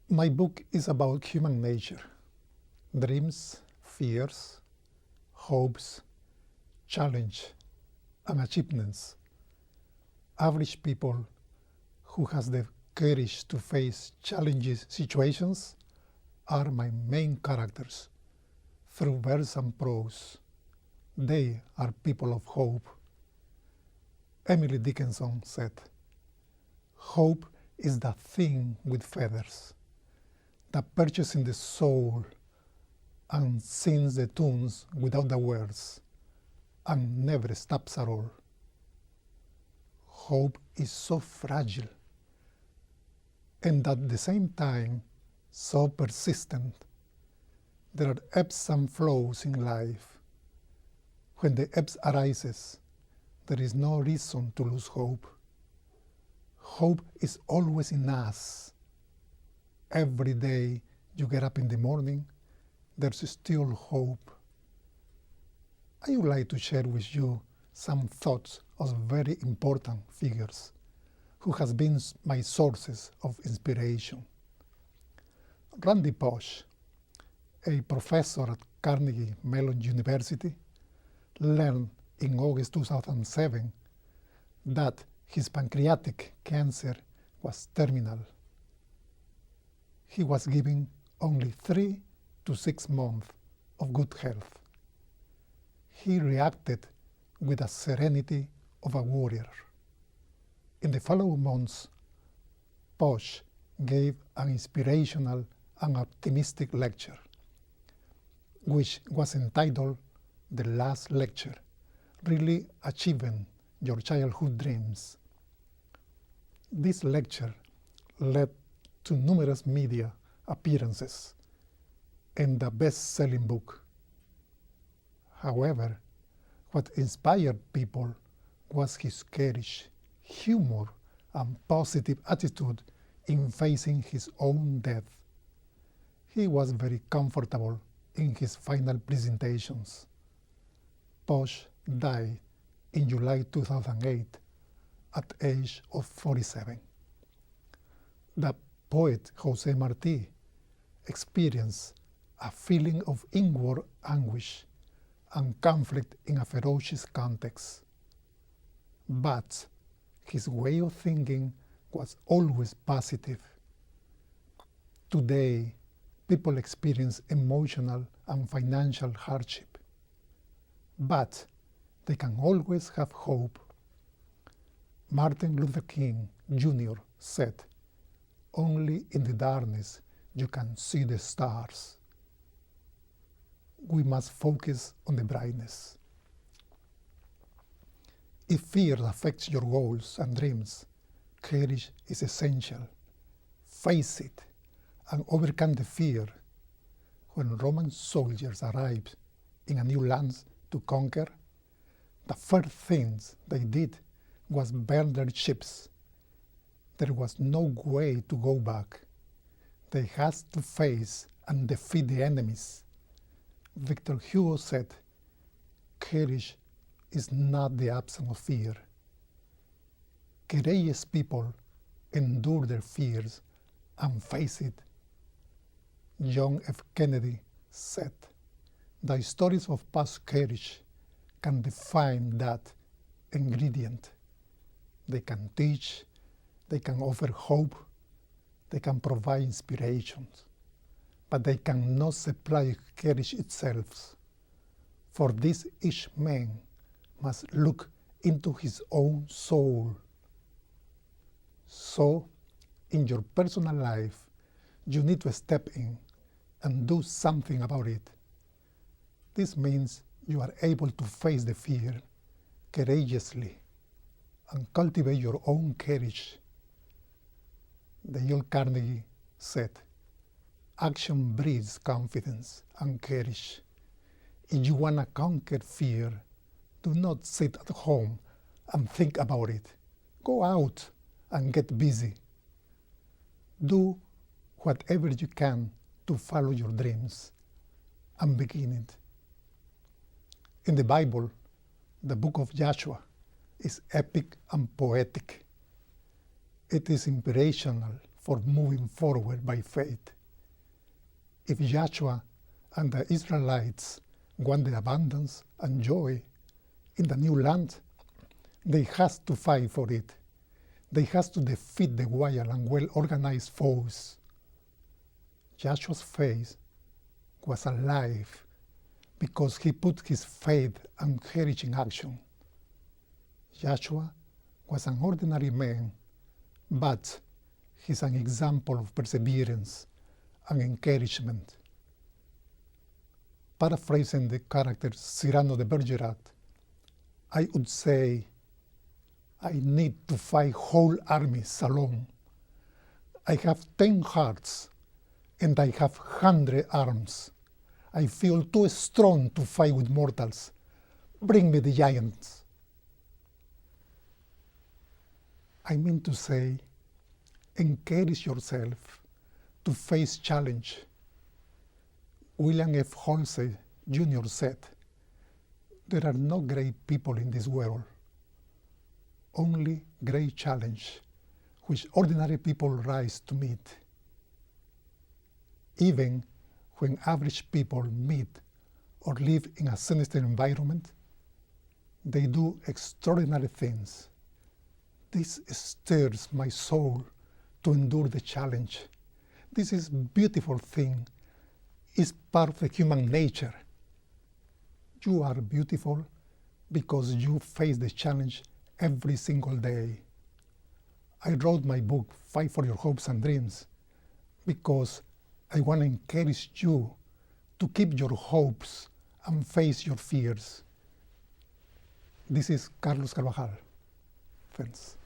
My book is about human nature, dreams, fears, hopes, challenge, and achievements. Average people who has the courage to face challenging situations are my main characters. Through verse and prose, they are people of hope. Emily Dickinson said, "Hope is the thing with feathers that perches in the soul and sings the tunes without the words and never stops at all." Hope is so fragile and at the same time so persistent. There are ebbs and flows in life. When the ebbs arises, there is no reason to lose hope. Hope is always in us. Every day you get up in the morning, there's still hope. I would like to share with you some thoughts of very important figures who has been my sources of inspiration. Randy Pausch, a professor at Carnegie Mellon University, learned in August 2007 that his pancreatic cancer was terminal. He was given only 3 to 6 months of good health. He reacted with the serenity of a warrior. In the following months, Pausch gave an inspirational and optimistic lecture, which was entitled "The Last Lecture, Really Achieving Your Childhood Dreams." This lecture led to numerous media appearances and the best-selling book. However, what inspired people was his courage, humor, and positive attitude in facing his own death. He was very comfortable in his final presentations. Pausch died in July 2008 at the age of 47. The poet José Martí experienced a feeling of inward anguish and conflict in a ferocious context. But his way of thinking was always positive. Today, people experience emotional and financial hardship, but they can always have hope. Martin Luther King Jr. said, "Only in the darkness you can see the stars." We must focus on the brightness. If fear affects your goals and dreams, courage is essential. Face it and overcome the fear. When Roman soldiers arrived in a new land to conquer, the first things they did was burn their ships. There was no way to go back. They had to face and defeat the enemies. Victor Hugo said, "Courage is not the absence of fear." Courageous people endure their fears and face it. John F. Kennedy said, "The stories of past courage can define that ingredient. They can teach, they can offer hope, they can provide inspirations, but they cannot supply courage itself. For this each man must look into his own soul." So, in your personal life, you need to step in and do something about it. This means you are able to face the fear courageously and cultivate your own courage. Dale Carnegie said, "Action breeds confidence and courage." If you want to conquer fear, do not sit at home and think about it. Go out and get busy. Do whatever you can to follow your dreams and begin it. In the Bible, the book of Joshua is epic and poetic. It is inspirational for moving forward by faith. If Joshua and the Israelites wanted abundance and joy in the new land, they has to fight for it. They has to defeat the wild and well-organized foes. Joshua's faith was alive because he put his faith and courage in action. Joshua was an ordinary man, but he's an example of perseverance and encouragement. Paraphrasing the character Cyrano de Bergerac, I would say, I need to fight whole armies alone. I have 10 hearts and I have 100 arms. I feel too strong to fight with mortals. Bring me the giants. I mean to say, encourage yourself to face challenge. William F. Halsey Jr. said, there are no great people in this world, only great challenge which ordinary people rise to meet. Even when average people meet or live in a sinister environment, they do extraordinary things. This stirs my soul to endure the challenge. This is a beautiful thing. It's part of the human nature. You are beautiful because you face the challenge every single day. I wrote my book, Fight for Your Hopes and Dreams, because I want to encourage you to keep your hopes and face your fears. This is Carlos Carbajal. Thanks.